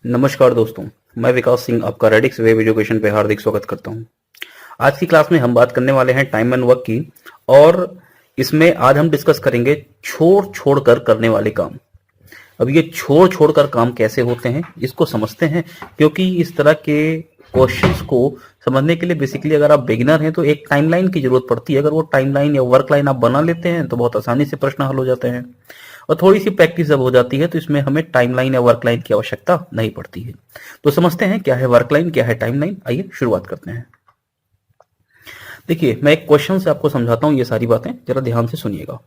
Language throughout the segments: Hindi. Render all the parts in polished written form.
नमस्कार दोस्तों, मैं विकास सिंह आपका रेडिक्स वेब एजुकेशन पे हार्दिक स्वागत करता हूं। आज की क्लास में हम बात करने वाले हैं टाइम एंड वर्क की। और इसमें आज हम डिस्कस करेंगे छोड़ छोड़ कर करने वाले काम। अब ये छोड़ छोड़ कर काम कैसे होते हैं इसको समझते हैं, क्योंकि इस तरह के क्वेश्चंस को समझने के लिए बेसिकली अगर आप बिगिनर हैं तो एक टाइमलाइन की जरूरत पड़ती है। अगर वो टाइमलाइन या वर्क लाइन आप बना लेते हैं तो बहुत आसानी से प्रश्न हल हो जाते हैं। और थोड़ी सी प्रैक्टिस जब हो जाती है तो इसमें हमें टाइमलाइन या वर्क लाइन की आवश्यकता नहीं पड़ती है। तो समझते हैं क्या है वर्क लाइन, क्या है टाइमलाइन। आइए शुरुआत करते हैं। देखिए, मैं एक क्वेश्चन से आपको समझाता हूं, ये सारी बातें जरा ध्यान से सुनिएगा।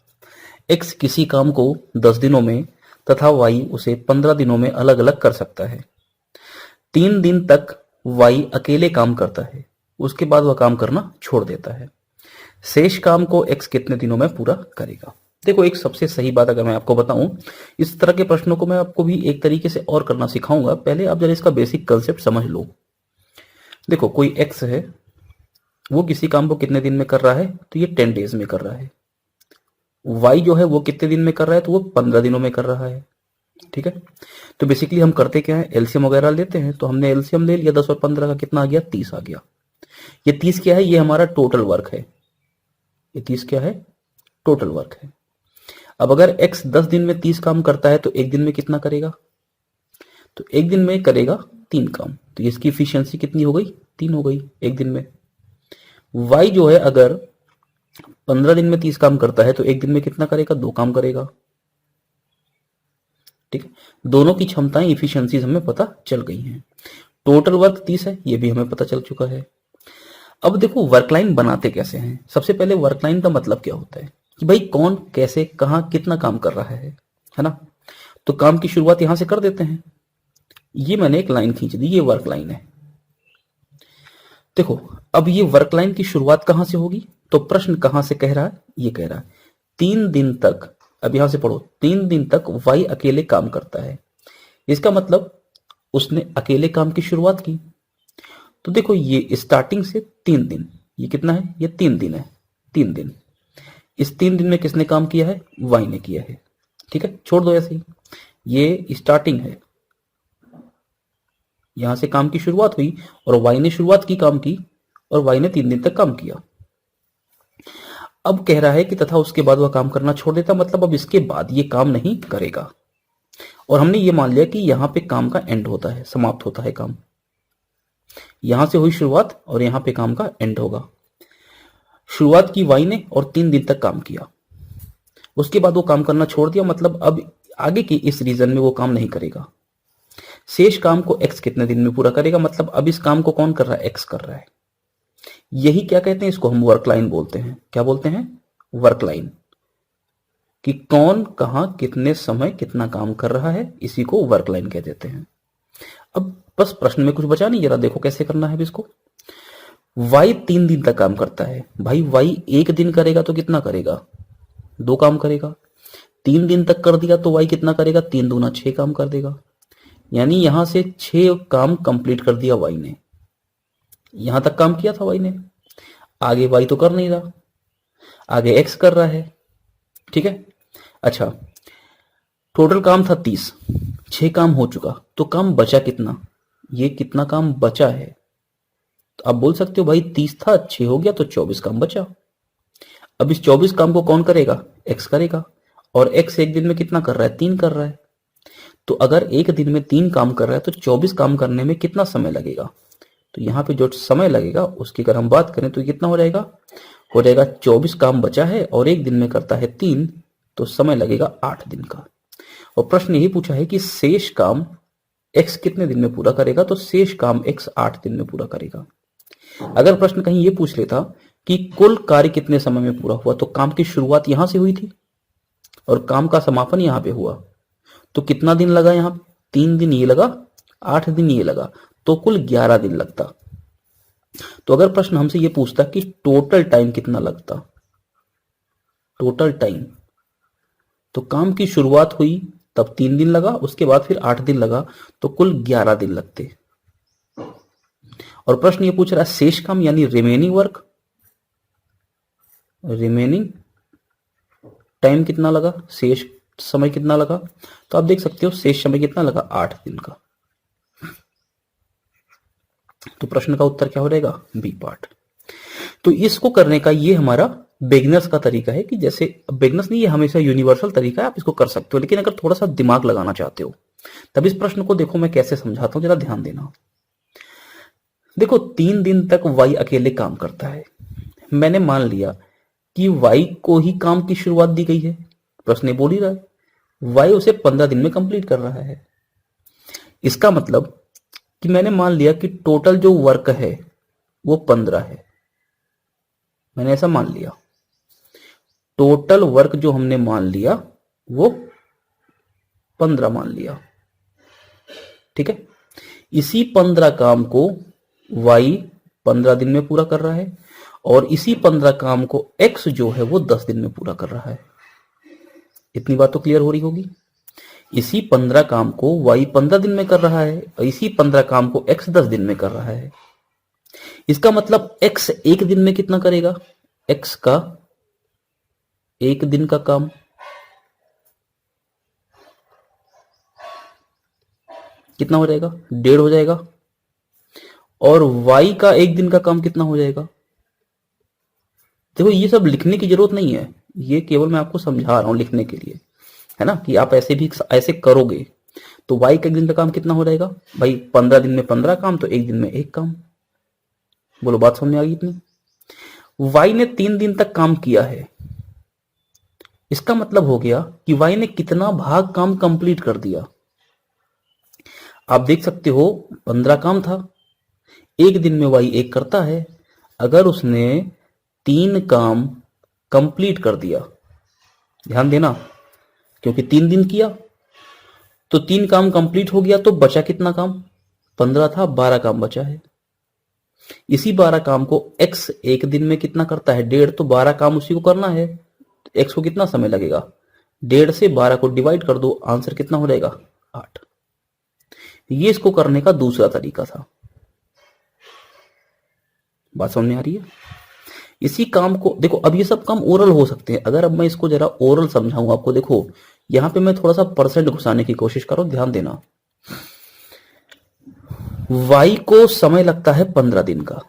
एक्स किसी काम को 10 दिनों में तथा वाई उसे 15 दिनों में अलग अलग कर सकता है। 3 दिन तक वाई अकेले काम करता है, उसके बाद वह काम करना छोड़ देता है। शेष काम को एक्स कितने दिनों में पूरा करेगा। देखो, एक सबसे सही बात अगर मैं आपको बताऊं, इस तरह के प्रश्नों को मैं आपको भी एक तरीके से और करना सिखाऊंगा। पहले आप जरा इसका बेसिक कंसेप्ट समझ लो। देखो, कोई एक्स है, वो किसी काम को कितने दिन में कर रहा है, तो ये 10 डेज में कर रहा है। वाई जो है वो कितने दिन में कर रहा है, तो वो 15 दिनों में कर रहा है। ठीक है। तो बेसिकली हम करते क्या है, एलसीएम वगैरह लेते हैं। तो हमने एलसीएम ले लिया, 10 और 15 का कितना आ गया, 30 आ गया। ये 30 क्या है, ये हमारा टोटल वर्क है। ये 30 क्या है, टोटल वर्क है। अब अगर x 10 दिन में 30 काम करता है तो एक दिन में कितना करेगा, तो एक दिन में करेगा 3 काम। तो इसकी इफिशियंसी कितनी हो गई, 3 हो गई एक दिन में। y जो है अगर 15 दिन में 30 काम करता है तो एक दिन में कितना करेगा, 2 काम करेगा। ठीक है। दोनों की क्षमताएं, इफिशियंसीज हमें पता चल गई हैं। टोटल वर्क 30 है, ये भी हमें पता चल चुका है। अब देखो वर्क लाइन बनाते कैसे हैं। सबसे पहले वर्क लाइन का मतलब क्या होता है कि भाई कौन कैसे कहां कितना काम कर रहा है ना। तो काम की शुरुआत यहां से कर देते हैं। ये मैंने एक लाइन खींच दी, ये वर्क लाइन है। देखो, अब ये वर्क लाइन की शुरुआत कहां से होगी, तो प्रश्न कहां से कह रहा है, ये कह रहा है 3 दिन तक। अब यहां से पढ़ो, 3 दिन तक वाई अकेले काम करता है। इसका मतलब उसने अकेले काम की शुरुआत की। तो देखो, ये स्टार्टिंग से 3 दिन, ये कितना है, ये 3 दिन है। 3 दिन, इस 3 दिन में किसने काम किया है, वाई ने किया है। ठीक है, छोड़ दो ऐसे ही। ये स्टार्टिंग है, यहां से काम की शुरुआत हुई और वाई ने शुरुआत की काम की, और वाई ने 3 दिन तक काम किया। अब कह रहा है कि तथा उसके बाद वह काम करना छोड़ देता, मतलब अब इसके बाद ये काम नहीं करेगा। और हमने ये मान लिया कि यहां पे काम का एंड होता है, समाप्त होता है काम। यहां से हुई शुरुआत और यहां पे काम का एंड होगा। शुरुआत की वाई ने और 3 दिन तक काम किया, उसके बाद वो काम करना छोड़ दिया, मतलब अब आगे की इस रीजन में वो काम नहीं करेगा। शेष काम को एक्स कितने दिन में पूरा करेगा, मतलब अब इस काम को कौन कर रहा है, एक्स कर रहा है। यही क्या कहते हैं, इसको हम वर्क लाइन बोलते हैं। क्या बोलते हैं, वर्क लाइन। कि कौन कहां कितने समय कितना काम कर रहा है, इसी को वर्क लाइन कह देते हैं। अब बस प्रश्न में कुछ बचा नहीं, जरा देखो कैसे करना है इसको। वाई 3 दिन तक काम करता है, भाई वाई एक दिन करेगा तो कितना करेगा, 2 काम करेगा। 3 दिन तक कर दिया तो वाई कितना करेगा, 3 दूना 6 काम कर देगा। यानी यहां से 6 काम कंप्लीट कर दिया वाई ने। यहां तक काम किया था वाई ने, आगे वाई तो कर नहीं रहा, आगे एक्स कर रहा है। ठीक है। अच्छा, टोटल काम था 30, 6 काम हो चुका, तो काम बचा कितना, ये कितना काम बचा है। तो आप बोल सकते हो भाई 30 था, 6 हो गया तो 24 काम बचा। अब इस 24 काम को कौन करेगा, एक्स करेगा। और एक्स एक दिन में कितना कर रहा है, 3 कर रहा है। तो अगर एक दिन में 3 काम कर रहा है तो 24 काम करने में कितना समय लगेगा। तो यहाँ पे जो समय लगेगा उसकी अगर हम बात करें तो कितना हो जाएगा, 24 काम बचा है और एक दिन में करता है 3, तो समय लगेगा 8 दिन का। और प्रश्न यही पूछा है कि शेष काम एक्स कितने दिन में पूरा करेगा, तो शेष काम एक्स 8 दिन में पूरा करेगा। अगर प्रश्न कहीं ये पूछ लेता कि कुल कार्य कितने समय में पूरा हुआ, तो काम की शुरुआत यहां से हुई थी और काम का समापन यहां पे हुआ, तो कितना दिन लगा, यहां 3 दिन ये लगा, 8 दिन ये लगा, तो कुल 11 दिन लगता। तो अगर प्रश्न हमसे ये पूछता कि टोटल टाइम कितना लगता, टोटल टाइम, तो काम की शुरुआत हुई तब 3 दिन लगा, उसके बाद फिर 8 दिन लगा, तो कुल 11 दिन लगते। और प्रश्न ये पूछ रहा है शेष काम यानी रिमेनिंग वर्क, रिमेनिंग टाइम कितना लगा, शेष समय कितना लगा। तो आप देख सकते हो शेष समय कितना लगा, 8 दिन का। तो प्रश्न का उत्तर क्या हो जाएगा? B part. तो इसको करने का ये हमारा बिगनर्स का तरीका है कि जैसे बिगनर्स नहीं, ये हमेशा यूनिवर्सल तरीका है, आप इसको कर सकते हो, लेकिन अगर थोड़ा सा दिमाग लगाना चाहते हो तब इस प्रश्न को देखो मैं कैसे समझाता हूं, जरा ध्यान देना। देखो 3 दिन तक वाई अकेले काम करता है। मैंने मान लिया कि वाई को ही काम की शुरुआत दी गई है, प्रश्न बोल ही रहा है वाई उसे 15 दिन में कंप्लीट कर रहा है। इसका मतलब कि मैंने मान लिया कि टोटल जो वर्क है वो 15 है। मैंने ऐसा मान लिया, टोटल वर्क जो हमने मान लिया वो 15 मान लिया, ठीक है। इसी 15 काम को y 15 दिन में पूरा कर रहा है और इसी 15 काम को x जो है वो 10 दिन में पूरा कर रहा है। इतनी बात तो क्लियर हो रही होगी। इसी 15 काम को y 15 दिन में कर रहा है और इसी 15 काम को x 10 दिन में कर रहा है। इसका मतलब x एक दिन में कितना करेगा? x का एक दिन का काम कितना हो जाएगा? 1.5 हो जाएगा। और y का एक दिन का काम कितना हो जाएगा? देखो ये सब लिखने की जरूरत नहीं है, ये केवल मैं आपको समझा रहा हूं लिखने के लिए, है ना, कि आप ऐसे भी ऐसे करोगे तो y का एक दिन का काम कितना हो जाएगा भाई? 15 दिन में 15 काम, तो एक दिन में एक काम। बोलो बात समझ में आ गई इतनी? y ने 3 दिन तक काम किया है, इसका मतलब हो गया कि y ने कितना भाग काम कंप्लीट कर दिया। आप देख सकते हो 15 काम था, एक दिन में y एक करता है। अगर उसने 3 काम कंप्लीट कर दिया, ध्यान देना, क्योंकि 3 दिन किया तो 3 काम कंप्लीट हो गया, तो बचा कितना काम? 15 था, 12 काम बचा है। इसी 12 काम को x एक दिन में कितना करता है? 1.5, तो 12 काम उसी को करना है, तो x को कितना समय लगेगा? 1.5 से 12 को डिवाइड कर दो, आंसर कितना हो जाएगा? 8। ये इसको करने का दूसरा तरीका था। बात समझ में आ रही है? इसी काम को देखो, अब ये सब काम ओरल हो सकते हैं। अगर अब मैं इसको जरा ओरल समझाऊं आपको, देखो यहां पे मैं थोड़ा सा परसेंट घुसाने की कोशिश करो, ध्यान देना। y को समय लगता है 15 दिन का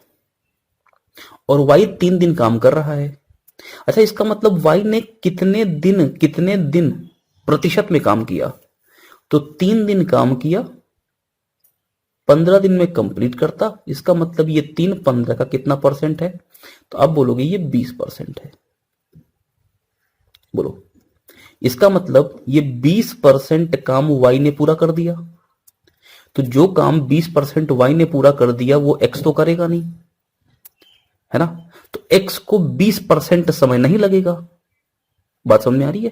और y 3 दिन काम कर रहा है। अच्छा, इसका मतलब y ने कितने दिन प्रतिशत में काम किया? तो 3 दिन काम किया, 15 दिन में कंप्लीट करता। इसका मतलब ये 3 15 का कितना परसेंट है? तो आप बोलोगे ये 20% है। बोलो, इसका मतलब ये 20% काम y ने पूरा कर दिया। तो जो काम 20% y ने पूरा कर दिया वो x तो करेगा नहीं, है ना, तो x को 20% समय नहीं लगेगा। बात समझ में आ रही है?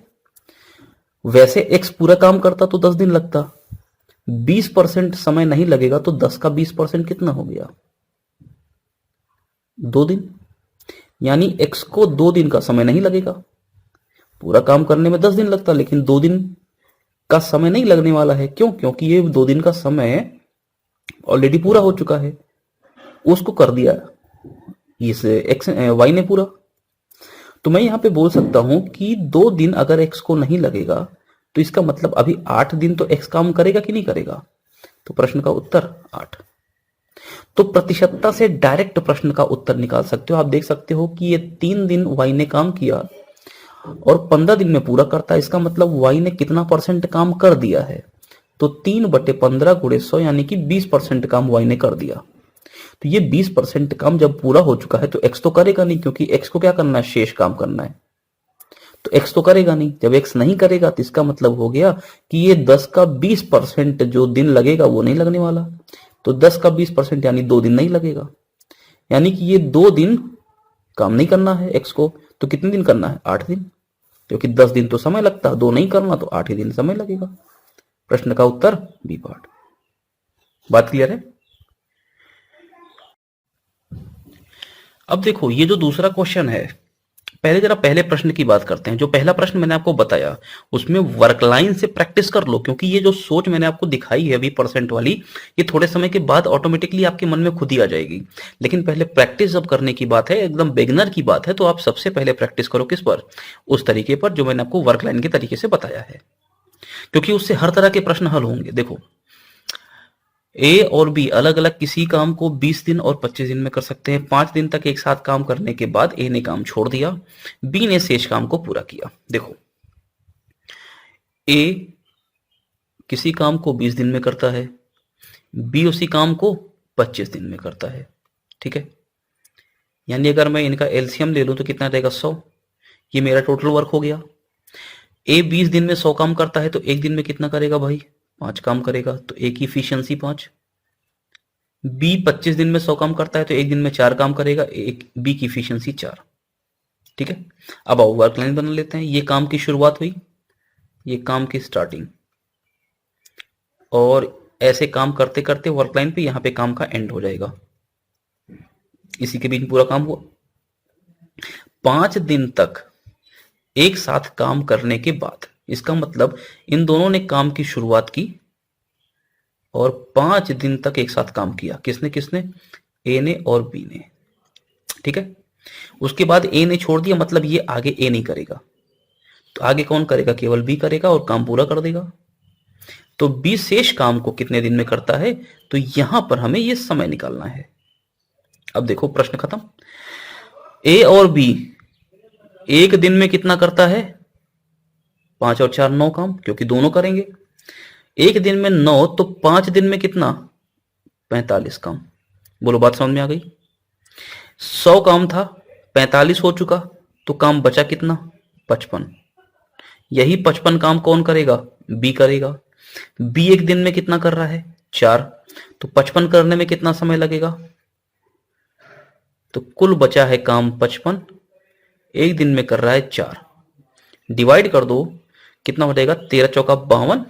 वैसे x पूरा काम करता तो 10 दिन लगता, 20% समय नहीं लगेगा, तो 10 का 20% कितना हो गया? 2 दिन। यानी x को 2 दिन का समय नहीं लगेगा। पूरा काम करने में 10 दिन लगता, लेकिन 2 दिन का समय नहीं लगने वाला है। क्यों? क्योंकि ये 2 दिन का समय ऑलरेडी पूरा हो चुका है, उसको कर दिया इस एक्स वाई ने पूरा। तो मैं यहां पे बोल सकता हूं कि 2 दिन अगर एक्स को नहीं लगेगा तो इसका मतलब अभी 8 दिन तो एक्स काम करेगा कि नहीं करेगा? तो प्रश्न का उत्तर 8। तो प्रतिशतता से डायरेक्ट प्रश्न का उत्तर निकाल सकते हो। आप देख सकते हो कि ये 3 दिन वाई ने काम किया और 15 दिन में पूरा करता है। इसका मतलब वाई ने कितना परसेंट काम कर दिया है? तो 3/15 × 100 यानी कि 20% काम वाई ने कर दिया। तो ये 20% काम जब पूरा हो चुका है तो एक्स तो करेगा नहीं, क्योंकि एक्स को क्या करना है? शेष काम करना है। तो एक्स तो करेगा नहीं। जब एक्स नहीं करेगा तो इसका मतलब हो गया कि ये 10 का 20% जो दिन लगेगा वो नहीं लगने वाला। तो 10 का 20% यानी 2 दिन नहीं लगेगा, यानी कि ये 2 दिन काम नहीं करना है एक्स को। तो कितने दिन करना है? 8 दिन, क्योंकि 10 दिन तो समय लगता है, 2 नहीं करना तो 8 ही दिन समय लगेगा। प्रश्न का उत्तर बी पार्ट। बात क्लियर है? अब देखो ये जो दूसरा क्वेश्चन है, पहले प्रश्न की बात करते हैं। जो पहला प्रश्न मैंने आपको बताया उसमें वर्क लाइन से प्रैक्टिस कर लो, क्योंकि ये जो सोच मैंने आपको दिखाई है अभी परसेंट वाली, ये थोड़े समय के बाद ऑटोमेटिकली आपके मन में खुद ही आ जाएगी। लेकिन पहले प्रैक्टिस जब करने की बात है, एकदम बिगिनर की बात है, तो आप सबसे पहले प्रैक्टिस करो किस पर? उस तरीके पर जो मैंने आपको वर्क लाइन के तरीके से बताया है, क्योंकि उससे हर तरह के प्रश्न हल होंगे। देखो ए और बी अलग अलग किसी काम को 20 दिन और 25 दिन में कर सकते हैं। 5 दिन तक एक साथ काम करने के बाद ए ने काम छोड़ दिया, बी ने शेष काम को पूरा किया। देखो, ए किसी काम को 20 दिन में करता है, बी उसी काम को 25 दिन में करता है। ठीक है, यानी अगर मैं इनका एलसीएम ले लूं तो कितना रहेगा, 100। ये मेरा टोटल वर्क हो गया। ए 20 दिन में 100 काम करता है तो एक दिन में कितना करेगा भाई, 5 काम करेगा, तो ए की इफिशियंसी 5। बी 25 दिन में 100 काम करता है तो एक दिन में 4 काम करेगा, एक बी की इफिशियंसी 4। ठीक है, अब आओ वर्क लाइन बना लेते हैं। ये काम की शुरुआत हुई, ये काम की स्टार्टिंग, और ऐसे काम करते करते वर्क लाइन पे यहां पे काम का एंड हो जाएगा। इसी के बीच पूरा काम हुआ। 5 दिन तक एक साथ काम करने के बाद, इसका मतलब इन दोनों ने काम की शुरुआत की और 5 दिन तक एक साथ काम किया। किसने किसने, ए ने और बी ने। ठीक है, उसके बाद ए ने छोड़ दिया, मतलब ये आगे ए नहीं करेगा, तो आगे कौन करेगा, केवल बी करेगा और काम पूरा कर देगा। तो बी शेष काम को कितने दिन में करता है, तो यहां पर हमें ये समय निकालना है। अब देखो प्रश्न खत्म। ए और बी एक दिन में कितना करता है, 5 और 4 9 काम, क्योंकि दोनों करेंगे। एक दिन में 9, तो 5 दिन में कितना, 45 काम। बोलो बात समझ में आ गई। 100 काम था, 45 हो चुका, तो काम बचा कितना, 55। यही 55 काम कौन करेगा, बी करेगा। बी एक दिन में कितना कर रहा है, 4, तो 55 करने में कितना समय लगेगा, तो कुल बचा है काम 55, एक दिन में कर रहा है 4। डिवाइड कर दो, कितना हो जाएगा, 13 चौका 52,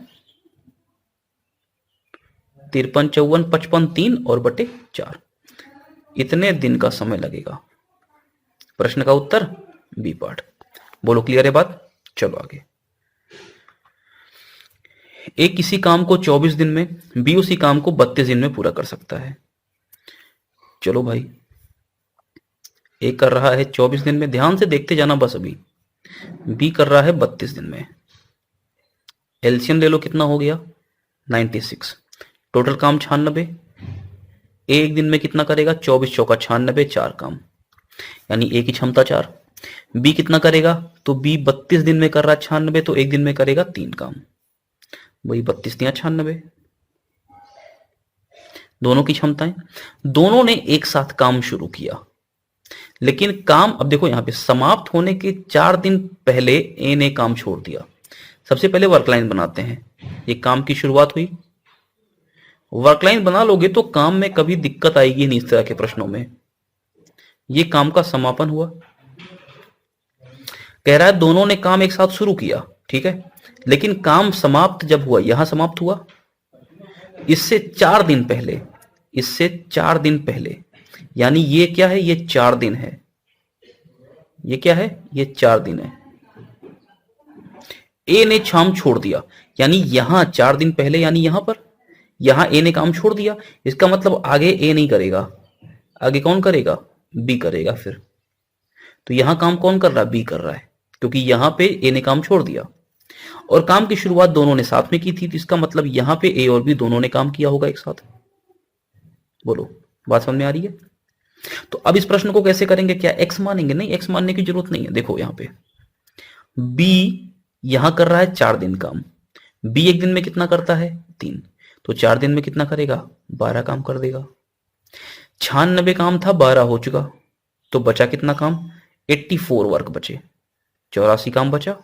53 54 55, 3 और बटे 4, इतने दिन का समय लगेगा। प्रश्न का उत्तर बी पार्ट। बोलो क्लियर है बात, चलो आगे। ए किसी काम को 24 दिन में, बी उसी काम को 32 दिन में पूरा कर सकता है। चलो भाई, ए कर रहा है 24 दिन में, ध्यान से देखते जाना बस। अभी बी कर रहा है 32 दिन में। एलसीएम ले लो, कितना हो गया, 96। टोटल काम 96। ए एक दिन में कितना करेगा, 24 चौका 96, 4 काम, यानी ए की क्षमता 4। बी कितना करेगा, तो बी 32 दिन में कर रहा है 96, तो एक दिन में करेगा 3 काम। वही 32 दिया 96, दोनों की क्षमताएं। दोनों ने एक साथ काम शुरू किया, लेकिन काम, अब देखो यहां पे समाप्त होने के 4 दिन पहले ए ने काम छोड़ दिया। सबसे पहले वर्क लाइन बनाते हैं। ये काम की शुरुआत हुई, वर्क लाइन बना लोगे तो काम में कभी दिक्कत आएगी नहीं। इस तरह के प्रश्नों में ये काम का समापन हुआ। कह रहा है दोनों ने काम एक साथ शुरू किया, ठीक है, लेकिन काम समाप्त जब हुआ, यहां समाप्त हुआ, इससे 4 दिन पहले, इससे 4 दिन पहले, यानी ये क्या है, ये 4 दिन है। ये क्या है, ये 4 दिन है। ए ने काम छोड़ दिया, यानी यहां 4 दिन पहले, यानी यहां पर, यहां ए ने काम छोड़ दिया। इसका मतलब आगे ए नहीं करेगा, आगे कौन करेगा, बी करेगा। फिर तो यहां काम कौन कर रहा है, बी कर रहा है, क्योंकि यहां पे ए ने काम छोड़ दिया और काम की शुरुआत दोनों ने साथ में की थी। तो इसका मतलब यहां पे ए और बी दोनों ने काम किया होगा एक साथ। बोलो बात समझ में आ रही है। तो अब इस प्रश्न को कैसे करेंगे, क्या एक्स मानेंगे, नहीं एक्स मानने की जरूरत नहीं है। देखो यहां पे बी यहां कर रहा है 4 दिन काम, बी एक दिन में कितना करता है, 3, तो 4 दिन में कितना करेगा, 12 काम कर देगा। 96 काम था, 12 हो चुका, तो बचा कितना काम, 84 वर्क बचे, 84 काम बचा।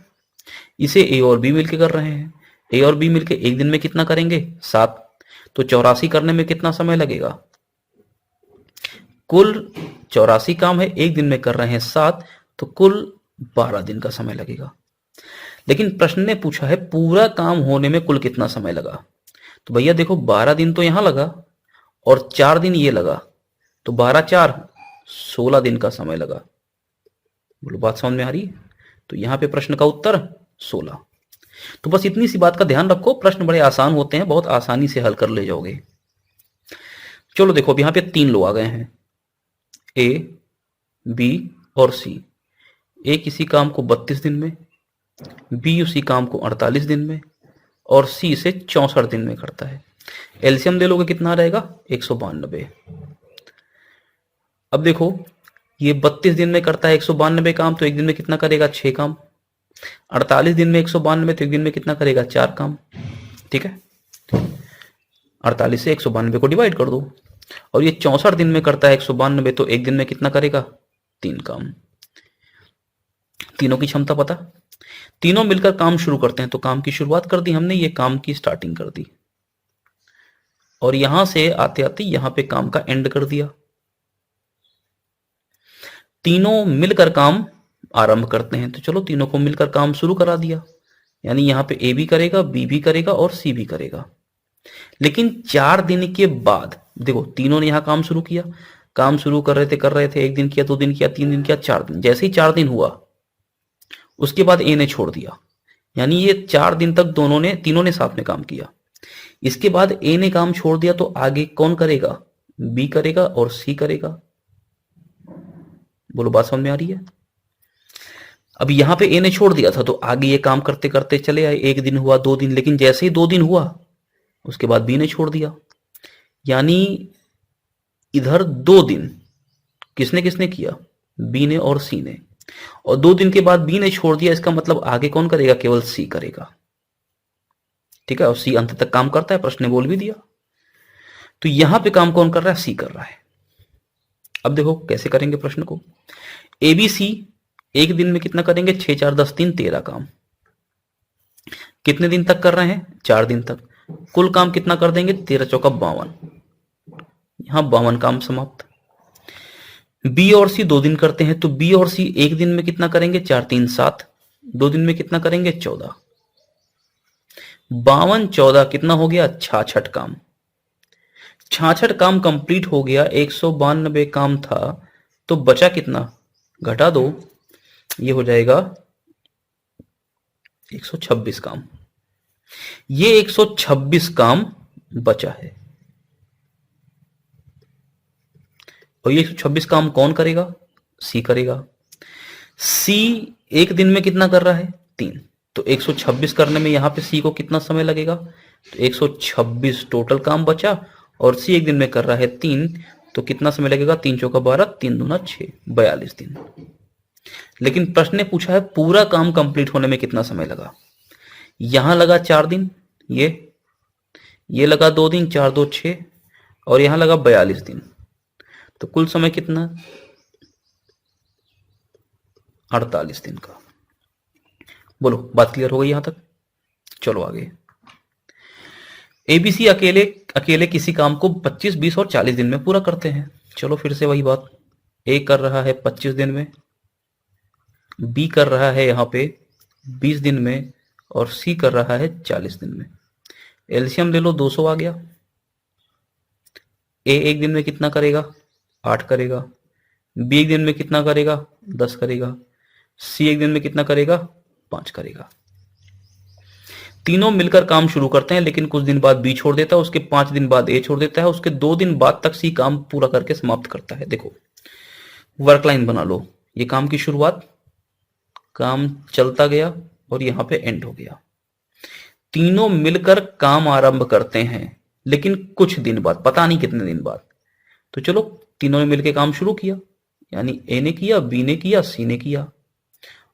इसे ए और बी मिलके कर रहे हैं। ए और बी मिलके एक दिन में कितना करेंगे, 7, तो 84 करने में कितना समय लगेगा, कुल 84 काम है, एक दिन में कर रहे हैं 7, तो कुल 12 दिन का समय लगेगा। लेकिन प्रश्न ने पूछा है पूरा काम होने में कुल कितना समय लगा। तो भैया देखो 12 दिन तो यहां लगा और 4 दिन ये लगा, तो 12 4 16 दिन का समय लगा। बोलो बात समझ में आ रही है। तो यहां पे प्रश्न का उत्तर 16। तो बस इतनी सी बात का ध्यान रखो, प्रश्न बड़े आसान होते हैं, बहुत आसानी से हल कर ले जाओगे। चलो देखो अब यहां पे 3 लोग आ गए हैं, ए, बी और सी। ए किसी काम को 32 दिन में, बी उसी काम को 48 दिन में और सी इसे 64 दिन में करता है। एलसीएम ले लोगे कितना रहेगा 192। अब देखो ये 32 दिन में करता है 192 काम, तो एक दिन में कितना करेगा 6 काम। 48 दिन में 192, तो एक दिन में कितना करेगा 4 काम। ठीक है, 48 से 192 को डिवाइड कर दो। और ये 64 दिन में करता है 192, तो एक दिन में कितना करेगा 3 काम। तीनों की क्षमता पता, तीनों मिलकर काम शुरू करते हैं, तो काम की शुरुआत कर दी हमने, ये काम की स्टार्टिंग कर दी, और यहां से आते आते यहां पे काम का एंड कर दिया। तीनों मिलकर काम आरंभ करते हैं, तो चलो तीनों को मिलकर काम शुरू करा दिया, यानी यहां पे ए भी करेगा, बी भी करेगा और सी भी करेगा। लेकिन 4 दिन के बाद देखो तीनों ने यहां काम शुरू किया, काम शुरू कर रहे थे, 1 दिन किया, 2 दिन किया, 3 दिन किया, 4 दिन। जैसे ही 4 दिन हुआ उसके बाद ए ने छोड़ दिया, यानी ये 4 दिन तक तीनों ने साथ में काम किया। इसके बाद ए ने काम छोड़ दिया, तो आगे कौन करेगा, बी करेगा और सी करेगा। बोलो बात समझ में आ रही है। अब यहां पे ए ने छोड़ दिया था, तो आगे ये काम करते करते चले आए, 1 दिन हुआ, 2 दिन, लेकिन जैसे ही 2 दिन हुआ उसके बाद बी ने छोड़ दिया, यानी इधर 2 दिन किसने किसने किया, बी ने और सी ने, और 2 दिन के बाद बी ने छोड़ दिया, इसका मतलब आगे कौन करेगा, केवल सी करेगा। ठीक है, और सी अंत तक काम करता है, प्रश्न ने बोल भी दिया। तो यहां पे काम कौन कर रहा है, सी कर रहा है। अब देखो कैसे करेंगे प्रश्न को। एबीसी एक दिन में कितना करेंगे, 6 4 10 3 13 काम। कितने दिन तक कर रहे हैं, 4 दिन तक। कुल काम कितना कर देंगे, 13 चौका 52, यहां 52 काम समाप्त। बी और सी 2 दिन करते हैं, तो बी और सी एक दिन में कितना करेंगे, 4 3 7, 2 दिन में कितना करेंगे 14। 52 14 कितना हो गया, 66 काम। 66 काम कंप्लीट हो गया, 192 काम था, तो बचा कितना, घटा दो, ये हो जाएगा 126 काम। ये 126 काम बचा है, और ये 126 काम कौन करेगा, सी करेगा। सी एक दिन में कितना कर रहा है, 3, तो 126 करने में यहां पे सी को कितना समय लगेगा, तो 126 टोटल काम बचा, और सी एक दिन में कर रहा है 3, तो कितना समय लगेगा, 3 चौका 12, 3 दूना 6, 42 दिन। लेकिन प्रश्न ने पूछा है पूरा काम कंप्लीट होने में कितना समय लगा। यहां लगा 4 दिन, ये लगा 2 दिन, 4 2 6, और यहां लगा 42 दिन, तो कुल समय कितना, 48 दिन का। बोलो बात क्लियर हो गई यहां तक। चलो आगे। एबीसी अकेले अकेले किसी काम को 25 20 और 40 दिन में पूरा करते हैं। चलो फिर से वही बात, ए कर रहा है 25 दिन में, बी कर रहा है यहां पे 20 दिन में, और सी कर रहा है 40 दिन में। एलसीएम ले लो, 200 आ गया। ए एक दिन में कितना करेगा, 8 करेगा। बी एक दिन में कितना करेगा, 10 करेगा। सी एक दिन में कितना करेगा, 5 करेगा। तीनों मिलकर काम शुरू करते हैं, लेकिन कुछ दिन बाद बी छोड़ देता है, उसके 5 दिन बाद ए छोड़ देता है, उसके 2 दिन बाद तक सी काम पूरा करके समाप्त करता है। देखो वर्क लाइन बना लो, ये काम की शुरुआत, काम चलता गया और यहां पे एंड हो गया। तीनों मिलकर काम आरंभ करते हैं, लेकिन कुछ दिन बाद, पता नहीं कितने दिन बाद। तो चलो तीनों ने मिलकर काम शुरू किया, यानी ए ने किया, बी ने किया, सी ने किया,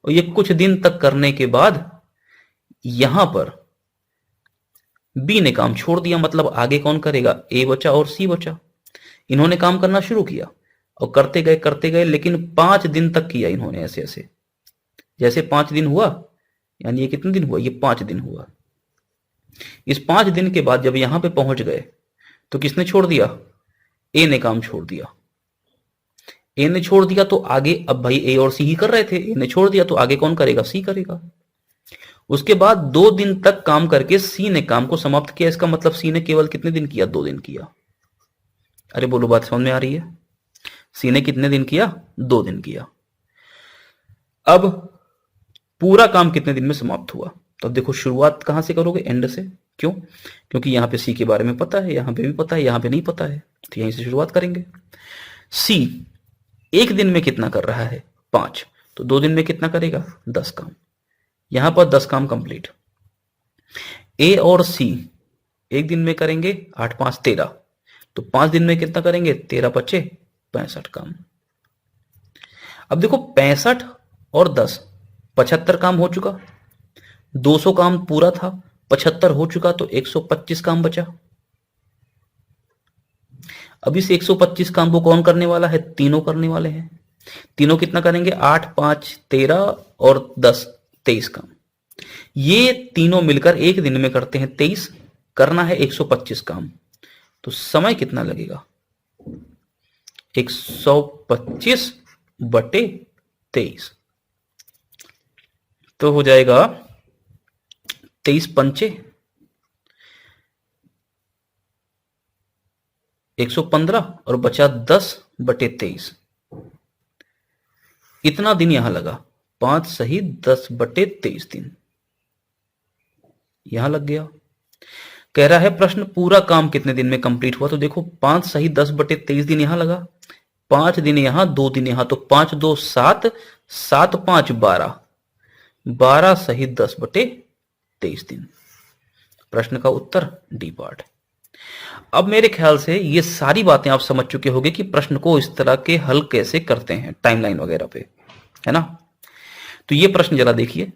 और ये कुछ दिन तक करने के बाद यहां पर बी ने काम छोड़ दिया, मतलब आगे कौन करेगा, ए बचा और सी बचा। इन्होंने काम करना शुरू किया और करते गए, लेकिन 5 दिन तक किया इन्होंने ऐसे ऐसे। जैसे 5 दिन हुआ, यानी ये कितने दिन हुआ, ये 5 दिन हुआ। इस 5 दिन के बाद जब यहां पे पहुंच गए, तो किसने छोड़ दिया, ए ने काम छोड़ दिया। ए ने छोड़ दिया तो आगे, अब भाई ए और सी ही कर रहे थे, ए ने छोड़ दिया तो आगे कौन करेगा, सी करेगा। उसके बाद 2 दिन तक काम करके सी ने काम को समाप्त किया। इसका मतलब सी ने केवल कितने दिन किया, 2 दिन किया। अरे बोलो बात समझ में आ रही है। सी ने कितने दिन किया, 2 दिन किया। अब पूरा काम कितने दिन में समाप्त हुआ, तो अब देखो शुरुआत कहां से करोगे, एंड से। क्यों, क्योंकि यहां पे सी के बारे में पता है, यहां पे भी पता है, यहां पे नहीं पता है, तो यहीं से शुरुआत करेंगे। सी एक दिन में कितना कर रहा है, 5, तो 2 दिन में कितना करेगा, 10 काम। यहां पर 10 काम कंप्लीट। ए और सी एक दिन में करेंगे 8 5 13, तो 5 दिन में कितना करेंगे, 13 पच्चे 65 काम। अब देखो 65 और 10, 75 काम हो चुका, 200 काम पूरा था, 75 हो चुका, तो 125 काम बचा। अब इस 125 काम को कौन करने वाला है, तीनों करने वाले हैं। तीनों कितना करेंगे, 8 5 13 और 10 23 काम। ये तीनों मिलकर एक दिन में करते हैं 23, करना है 125 काम। तो समय कितना लगेगा, 125 बटे 23, तो हो जाएगा 23 पंचे 115 और बचा 10 बटे 23। इतना दिन यहां लगा, 5 सही 10 बटे 23 दिन यहां लग गया। कह रहा है प्रश्न पूरा काम कितने दिन में कंप्लीट हुआ, तो देखो 5 सही 10 बटे 23 दिन यहां लगा, 5 दिन यहां 2 दिन यहां, तो 5 2 7, 7 5 12, 12 सही 10 बटे 23 दिन। प्रश्न का उत्तर डी पार्ट। अब मेरे ख्याल से ये सारी बातें आप समझ चुके होंगे कि प्रश्न को इस तरह के हल कैसे करते हैं टाइमलाइन वगैरह पे, है ना। तो ये प्रश्न जरा देखिए,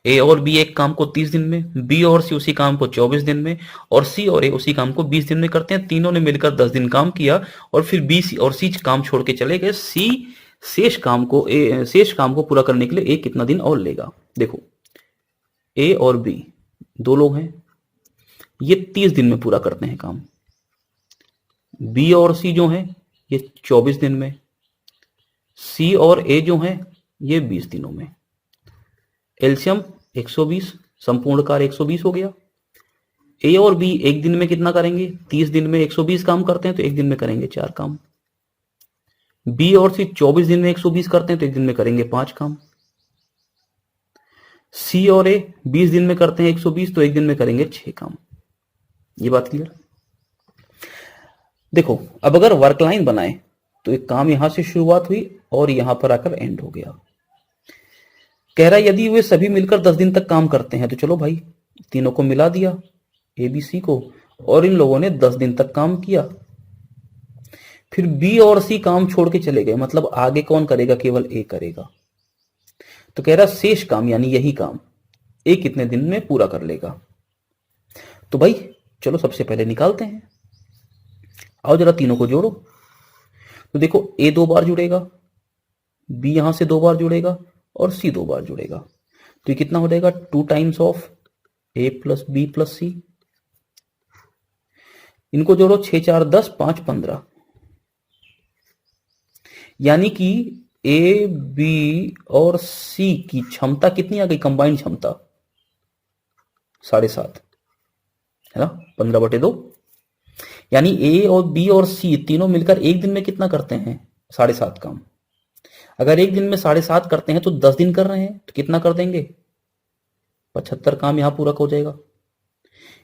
ए और बी एक काम को 30 दिन में, बी और सी उसी काम को 24 दिन में, और सी और ए उसी काम को 20 दिन में करते हैं। तीनों ने मिलकर 10 दिन काम किया और फिर बी सी और सी काम छोड़ के चले गए। सी शेष काम को पूरा करने के लिए ए कितना दिन और लेगा। देखो ए और बी दो लोग हैं, ये 30 दिन में पूरा करते हैं काम। बी और सी जो हैं ये 24 दिन में, सी और ए जो हैं ये 20 दिनों में। एलसीएम 120, संपूर्ण कार्य 120 हो गया। ए और बी एक दिन में कितना करेंगे, 30 दिन में 120 काम करते हैं तो एक दिन में करेंगे 4 काम। बी और सी 24 दिन में 120 करते हैं तो एक दिन में करेंगे 5 काम। सी और ए 20 दिन में करते हैं 120 तो एक दिन में करेंगे 6 काम। ये बात क्लियर। देखो अब अगर वर्क लाइन बनाए तो एक काम यहां से शुरुआत हुई और यहां पर आकर एंड हो गया। कह रहा है यदि वे सभी मिलकर 10 दिन तक काम करते हैं, तो चलो भाई तीनों को मिला दिया ए बी सी को, और इन लोगों ने 10 दिन तक काम किया। फिर बी और सी काम छोड़ के चले गए, मतलब आगे कौन करेगा, केवल ए करेगा। तो कह रहा शेष काम यानी यही काम ए कितने दिन में पूरा कर लेगा। तो भाई चलो सबसे पहले निकालते हैं, आओ जरा तीनों को जोड़ो। तो देखो ए 2 बार जुड़ेगा, बी यहां से 2 बार जुड़ेगा और सी 2 बार जुड़ेगा, तो ये कितना हो जाएगा 2 times of A plus B plus C. इनको जोड़ो 6 4 10 5 15, यानी कि ए बी और सी की क्षमता कितनी आ गई, कंबाइंड क्षमता 7.5 है ना, 15/2। यानी ए और बी और सी तीनों मिलकर एक दिन में कितना करते हैं, 7.5 काम। अगर एक दिन में 7.5 करते हैं तो 10 दिन कर रहे हैं तो कितना कर देंगे, 75 काम यहां पूरा हो जाएगा।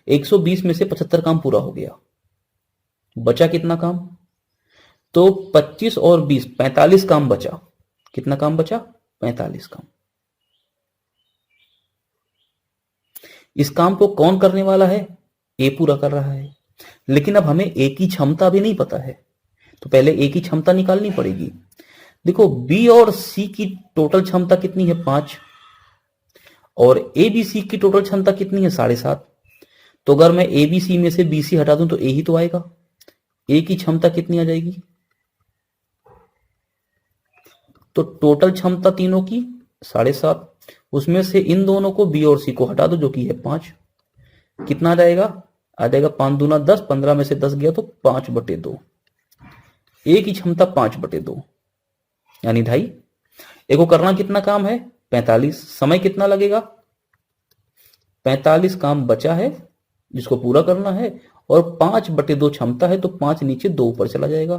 120 में से 75 काम पूरा हो गया, बचा कितना काम, तो 25 और 20 45 काम बचा। कितना काम बचा, 45 काम। इस काम को कौन करने वाला है, ए पूरा कर रहा है। लेकिन अब हमें ए की क्षमता भी नहीं पता है, तो पहले ए की क्षमता निकालनी पड़ेगी। देखो बी और सी की टोटल क्षमता कितनी है 5, और ए बी सी की टोटल क्षमता कितनी है 7.5। तो अगर मैं ए बी सी में से बी सी हटा दूं तो ए ही तो आएगा। ए की क्षमता कितनी आ जाएगी, तो टोटल क्षमता तीनों की 7.5, उसमें से इन दोनों को बी और सी को हटा दो जो कि है 5। कितना आ जाएगा 5 दूना 10, 15 में से 10 गया तो 5/2। ए की क्षमता 5/2 यानी 2.5। ए को करना कितना काम है 45, समय कितना लगेगा, 45 काम बचा है जिसको पूरा करना है, और 5/2 क्षमता है तो 5 नीचे 2 ऊपर चला जाएगा,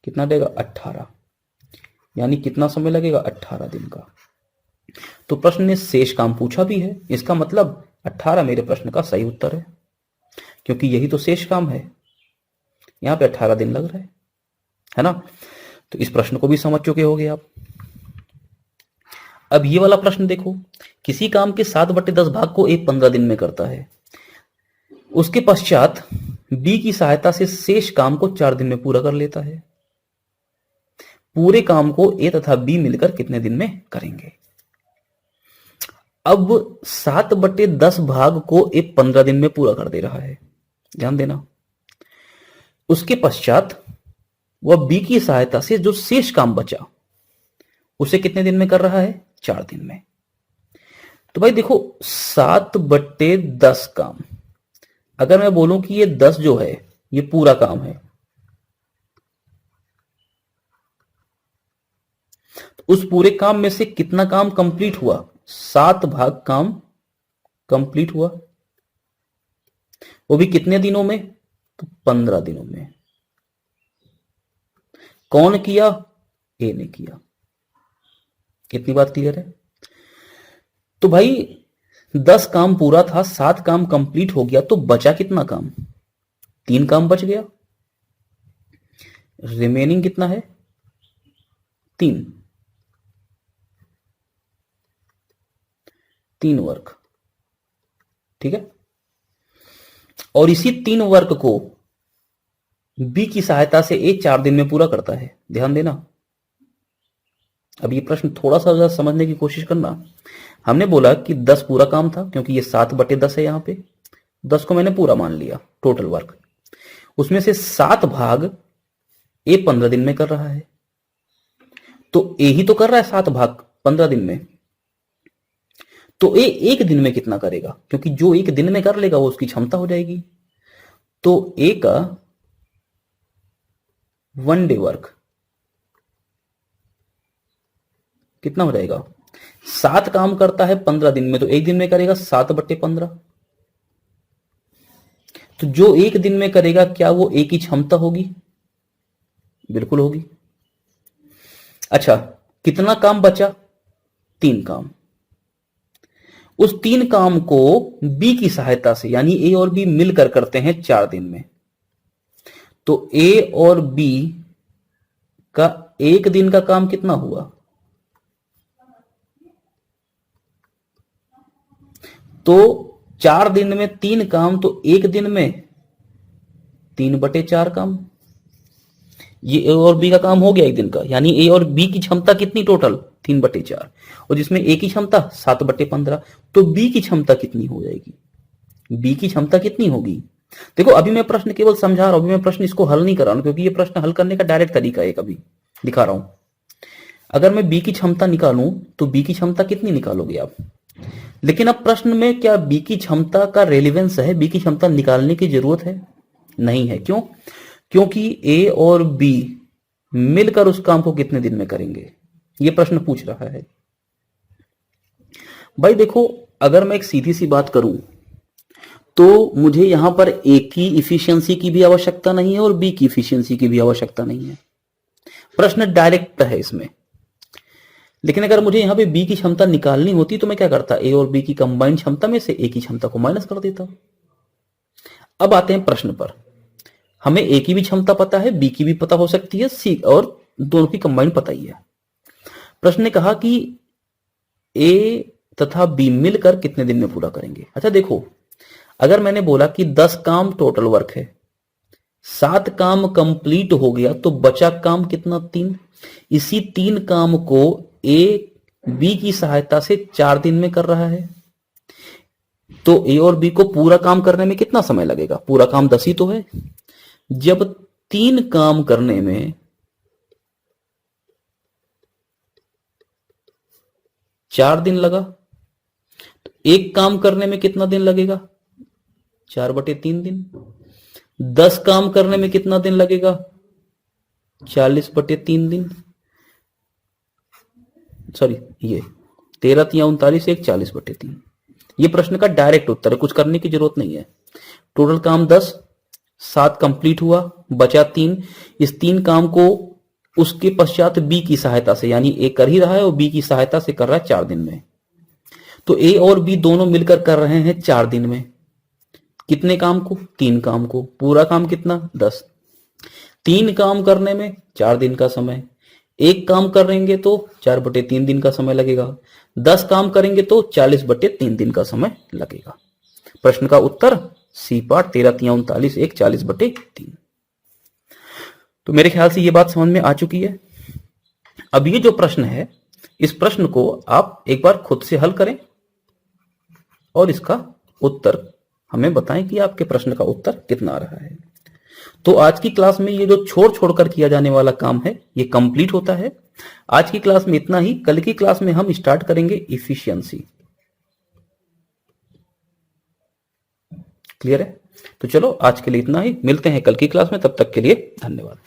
कितना देगा 18, यानी कितना समय लगेगा 18 दिन का। तो प्रश्न ने शेष काम पूछा भी है, इसका मतलब 18 मेरे प्रश्न का सही उत्तर है, क्योंकि यही तो शेष काम है। यहां पे 18 दिन लग रहा है ना। तो इस प्रश्न को भी समझ चुके होंगे आप। अब ये वाला प्रश्न देखो, किसी काम के 7/10 भाग को एक 15 दिन में करता है। उसके पश्चात बी की सहायता से शेष काम को 4 दिन में पूरा कर लेता है। पूरे काम को ए तथा बी मिलकर कितने दिन में करेंगे? अब 7/10 भाग को ए 15 दिन में पूरा कर दे रहा है, ध्यान देना। उसके पश्चात वह बी की सहायता से जो शेष काम बचा उसे कितने दिन में कर रहा है? 4 दिन में। तो भाई देखो 7/10 काम, अगर मैं बोलूं कि ये 10 जो है ये पूरा काम है, तो उस पूरे काम में से कितना काम कंप्लीट हुआ? 7 भाग काम कंप्लीट हुआ, वो भी कितने दिनों में? तो 15 दिनों में। कौन किया? ए ने किया। कितनी बात क्लियर है? तो भाई 10 काम पूरा था, 7 काम कंप्लीट हो गया, तो बचा कितना काम? 3 काम बच गया। रिमेनिंग कितना है? 3 वर्क, ठीक है। और इसी 3 वर्क को बी की सहायता से ए 4 दिन में पूरा करता है, ध्यान देना। अब ये प्रश्न थोड़ा सा ज्यादा समझने की कोशिश करना। हमने बोला कि 10 पूरा काम था, क्योंकि ये 7/10 है, यहां पे 10 को मैंने पूरा मान लिया टोटल वर्क। उसमें से 7 भाग ए 15 दिन में कर रहा है, तो ए ही तो कर रहा है 7 भाग 15 दिन में। तो ए 1 दिन में कितना करेगा? क्योंकि जो 1 दिन में कर लेगा वो उसकी क्षमता हो जाएगी। तो ए का 1 डे वर्क कितना हो जाएगा? 7 काम करता है 15 दिन में, तो 1 दिन में करेगा 7/15। तो जो 1 दिन में करेगा क्या वो ए की क्षमता होगी? बिल्कुल होगी। अच्छा, कितना काम बचा? 3 काम। उस 3 काम को बी की सहायता से, यानी ए और बी मिलकर करते हैं 4 दिन में। तो ए और बी का 1 दिन का काम कितना हुआ? तो 4 दिन में 3 काम, तो 1 दिन में 3/4 काम। ये ए और बी का काम हो गया 1 दिन का, यानी ए और बी की क्षमता कितनी टोटल? 3/4, और जिसमें ए की क्षमता 7/15। तो बी की क्षमता कितनी हो जाएगी? बी की क्षमता कितनी होगी? देखो अभी मैं प्रश्न केवल समझा रहा हूं, अभी मैं प्रश्न इसको हल नहीं कर रहा हूं, क्योंकि ये प्रश्न हल करने का डायरेक्ट तरीका है, अभी दिखा रहा हूं। अगर मैं बी की क्षमता निकालूं तो बी की क्षमता कितनी निकालोगे आप? लेकिन अब प्रश्न में क्या बी की क्षमता का रेलिवेंस है? बी की क्षमता निकालने की जरूरत है? नहीं है। क्यों? क्योंकि ए और बी मिलकर उस काम को कितने दिन में करेंगे, ये प्रश्न पूछ रहा है। भाई देखो, अगर मैं एक सीधी सी बात करूं तो मुझे यहां पर ए की इफिशियंसी की भी आवश्यकता नहीं है और बी की इफिशियंसी की भी आवश्यकता नहीं है। प्रश्न डायरेक्ट है इसमें। लेकिन अगर मुझे यहां पे बी की क्षमता निकालनी होती तो मैं क्या करता? ए और बी की कंबाइंड क्षमता में से ए की क्षमता को माइनस कर देता। अब आते हैं प्रश्न पर। हमें ए की भी क्षमता पता है, बी की भी पता हो सकती है, सी और दोनों की कंबाइंड पता ही है। प्रश्न ने कहा कि ए तथा बी मिलकर कितने दिन में पूरा करेंगे। अच्छा देखो, अगर मैंने बोला कि 10 काम टोटल वर्क है, 7 काम कंप्लीट हो गया, तो बचा काम कितना? 3। इसी 3 काम को ए बी की सहायता से 4 दिन में कर रहा है। तो ए और बी को पूरा काम करने में कितना समय लगेगा? पूरा काम 10 ही तो है। जब 3 काम करने में 4 दिन लगा, तो 1 काम करने में कितना दिन लगेगा? 4/3 दिन। 10 काम करने में कितना दिन लगेगा? 40/3 दिन। सॉरी, ये 13 या 39, 1 40/3। ये प्रश्न का डायरेक्ट उत्तर है, कुछ करने की जरूरत नहीं है। टोटल काम 10, 7 कंप्लीट हुआ, बचा 3। इस 3 काम को उसके पश्चात बी की सहायता से, यानी ए कर ही रहा है और बी की सहायता से कर रहा है 4 दिन में। तो ए और बी दोनों मिलकर कर रहे हैं 4 दिन में। कितने काम को? 3 काम को। पूरा काम कितना? 10। 3 काम करने में 4 दिन का समय। 1 काम करेंगे तो 4/3 दिन का समय लगेगा। 10 काम करेंगे तो 40/3 दिन का समय लगेगा। प्रश्न का उत्तर सी पार्ट 13×3 = 39, 1 40/3। तो मेरे ख्याल से ये बात समझ में आ चुकी है। अब ये जो प्रश्न है, इस प्रश्न को आप एक बार खुद से हल करें और इसका उत्तर हमें बताएं कि आपके प्रश्न का उत्तर कितना आ रहा है। तो आज की क्लास में ये जो छोड़ छोड़कर किया जाने वाला काम है ये कंप्लीट होता है। आज की क्लास में इतना ही। कल की क्लास में हम स्टार्ट करेंगे इफिशियंसी। क्लियर है? तो चलो आज के लिए इतना ही। मिलते हैं कल की क्लास में, तब तक के लिए धन्यवाद।